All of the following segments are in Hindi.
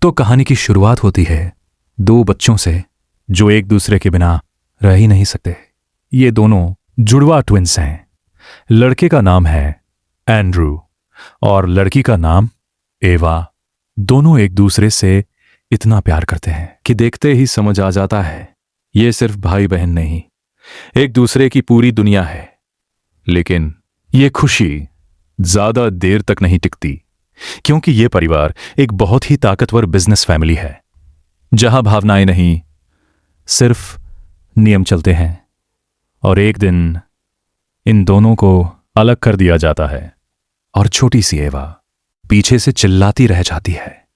तो कहानी की शुरुआत होती है दो बच्चों से जो एक दूसरे के बिना रह ही नहीं सकते। ये दोनों जुड़वा ट्विंस हैं। लड़के का नाम है एंड्रू और लड़की का नाम एवा। दोनों एक दूसरे से इतना प्यार करते हैं कि देखते ही समझ आ जाता है ये सिर्फ भाई बहन नहीं, एक दूसरे की पूरी दुनिया है। लेकिन ये खुशी ज्यादा देर तक नहीं टिकती, क्योंकि ये परिवार एक बहुत ही ताकतवर बिजनेस फैमिली है जहां भावनाएं नहीं, सिर्फ नियम चलते हैं। और एक दिन इन दोनों को अलग कर दिया जाता है और छोटी सी एवा पीछे से चिल्लाती रह जाती है,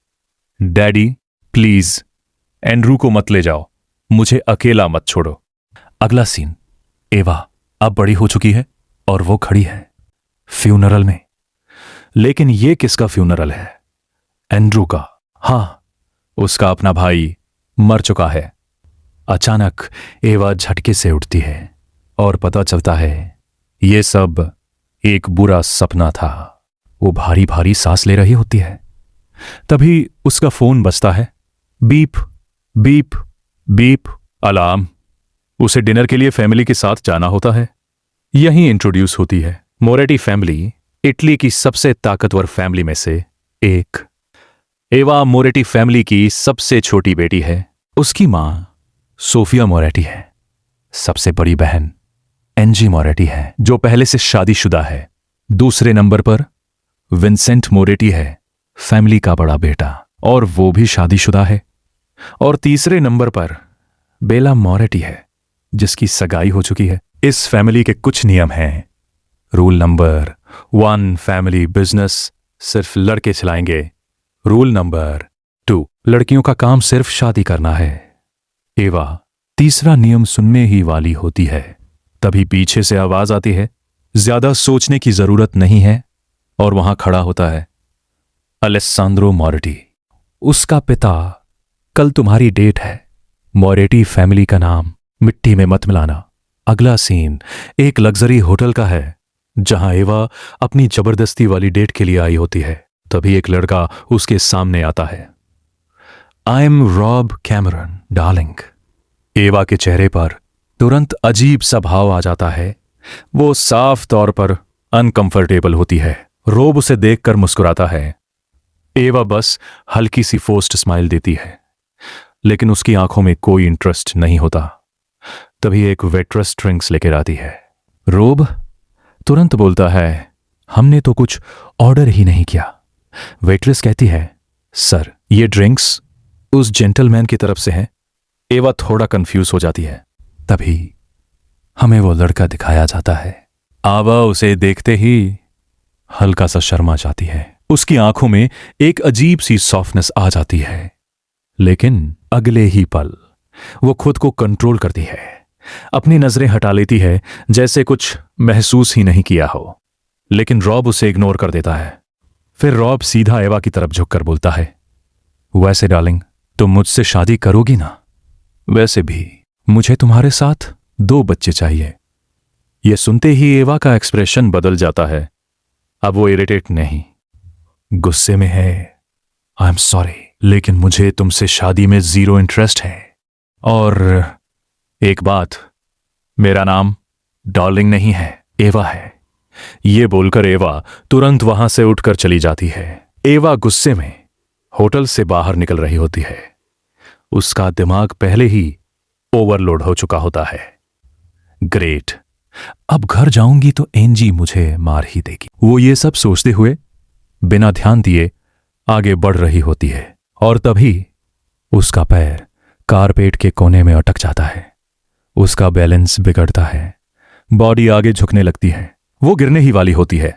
डैडी प्लीज एंड्रू को मत ले जाओ, मुझे अकेला मत छोड़ो। अगला सीन, एवा अब बड़ी हो चुकी है और वो खड़ी है फ्यूनरल में। लेकिन ये किसका फ्यूनरल है? एंड्रू का। हां, उसका अपना भाई मर चुका है। अचानक एवा झटके से उठती है और पता चलता है ये सब एक बुरा सपना था। वो भारी भारी सांस ले रही होती है, तभी उसका फोन बजता है। Beep beep beep, alarm. उसे डिनर के लिए फैमिली के साथ जाना होता है। यहीं इंट्रोड्यूस होती है मोरेटी फैमिली, इटली की सबसे ताकतवर फैमिली में से एक। एवा मोरेटी फैमिली की सबसे छोटी बेटी है। उसकी मां सोफिया मोरेटी है। सबसे बड़ी बहन एंजी मोरेटी है जो पहले से शादीशुदा है। दूसरे नंबर पर विंसेंट मोरेटी है, फैमिली का बड़ा बेटा, और वो भी शादीशुदा है। और तीसरे नंबर पर बेला मोरेटी है जिसकी सगाई हो चुकी है। इस फैमिली के कुछ नियम हैं। रूल नंबर 1, फैमिली बिजनेस सिर्फ लड़के चलाएंगे। रूल नंबर 2, लड़कियों का काम सिर्फ शादी करना है। एवा तीसरा नियम सुनने ही वाली होती है, तभी पीछे से आवाज आती है, ज्यादा सोचने की जरूरत नहीं है। और वहां खड़ा होता है अलेस्सांद्रो मोरेटी। उसका पिता, कल तुम्हारी डेट है, मोरेटी फैमिली का नाम मिट्टी में मत मिलाना। अगला सीन एक लग्जरी होटल का है जहां एवा अपनी जबरदस्ती वाली डेट के लिए आई होती है। तभी एक लड़का उसके सामने आता है। I am Rob Cameron Darling. Ava के चेहरे पर तुरंत अजीब सा भाव आ जाता है। वो साफ तौर पर अनकंफर्टेबल होती है। रॉब उसे देखकर मुस्कुराता है। एवा बस हल्की सी फोर्स्ड स्माइल देती है, लेकिन उसकी आंखों में कोई इंटरेस्ट नहीं होता। तभी एक वेट्रेस ड्रिंक्स लेकर आती है। रॉब तुरंत बोलता है, हमने तो कुछ ऑर्डर ही नहीं किया। वेट्रेस कहती है, सर ये ड्रिंक्स उस जेंटलमैन की तरफ से हैं। एवा थोड़ा कंफ्यूज हो जाती है। तभी हमें वो लड़का दिखाया जाता है। आवा उसे देखते ही हल्का सा शर्मा जाती है। उसकी आंखों में एक अजीब सी सॉफ्टनेस आ जाती है, लेकिन अगले ही पल वो खुद को कंट्रोल करती है, अपनी नजरें हटा लेती है जैसे कुछ महसूस ही नहीं किया हो। लेकिन रॉब उसे इग्नोर कर देता है। फिर रॉब सीधा एवा की तरफ झुककर बोलता है, वैसे डार्लिंग तुम मुझसे शादी करोगी ना? वैसे भी मुझे तुम्हारे साथ 2 बच्चे चाहिए। यह सुनते ही एवा का एक्सप्रेशन बदल जाता है। अब वो इरिटेट नहीं, गुस्से में है। आई एम सॉरी, लेकिन मुझे तुमसे शादी में 0 इंटरेस्ट है। और एक बात, मेरा नाम डार्लिंग नहीं है, एवा है। ये बोलकर एवा तुरंत वहां से उठकर चली जाती है। एवा गुस्से में होटल से बाहर निकल रही होती है। उसका दिमाग पहले ही ओवरलोड हो चुका होता है। ग्रेट, अब घर जाऊंगी तो एंजी मुझे मार ही देगी। वो ये सब सोचते हुए बिना ध्यान दिए आगे बढ़ रही होती है, और तभी उसका पैर कारपेट के कोने में अटक जाता है। उसका बैलेंस बिगड़ता है, बॉडी आगे झुकने लगती है। वो गिरने ही वाली होती है।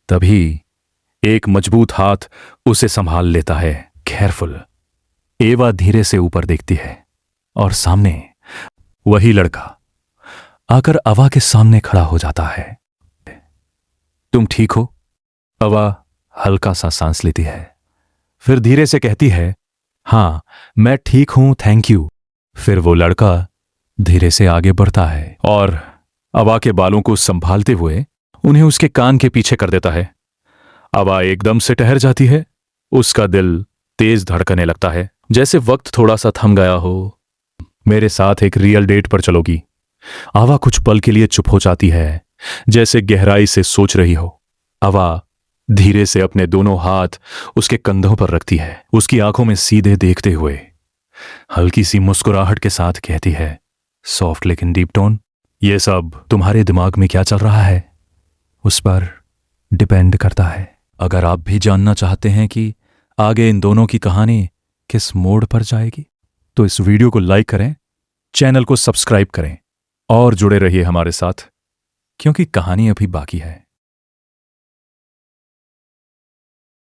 तभी एक मजबूत हाथ उसे संभाल लेता है। केयरफुल। एवा धीरे से ऊपर देखती है और सामने वही लड़का आकर अवा के सामने खड़ा हो जाता है। तुम ठीक हो? अवा हल्का सा सांस लेती है, फिर धीरे से कहती है, हां मैं ठीक हूं, थैंक यू। फिर वो लड़का धीरे से आगे बढ़ता है और अवा के बालों को संभालते हुए उन्हें उसके कान के पीछे कर देता है। अवा एकदम से ठहर जाती है। उसका दिल तेज धड़कने लगता है, जैसे वक्त थोड़ा सा थम गया हो। मेरे साथ एक रियल डेट पर चलोगी? आवा कुछ पल के लिए चुप हो जाती है, जैसे गहराई से सोच रही हो। आवा धीरे से अपने दोनों हाथ उसके कंधों पर रखती है, उसकी आंखों में सीधे देखते हुए हल्की सी मुस्कुराहट के साथ कहती है, सॉफ्ट लेकिन डीप टोन, ये सब तुम्हारे दिमाग में क्या चल रहा है उस पर डिपेंड करता है। अगर आप भी जानना चाहते हैं कि आगे इन दोनों की कहानी किस मोड़ पर जाएगी, तो इस वीडियो को लाइक करें, चैनल को सब्सक्राइब करें और जुड़े रहिए हमारे साथ, क्योंकि कहानी अभी बाकी है।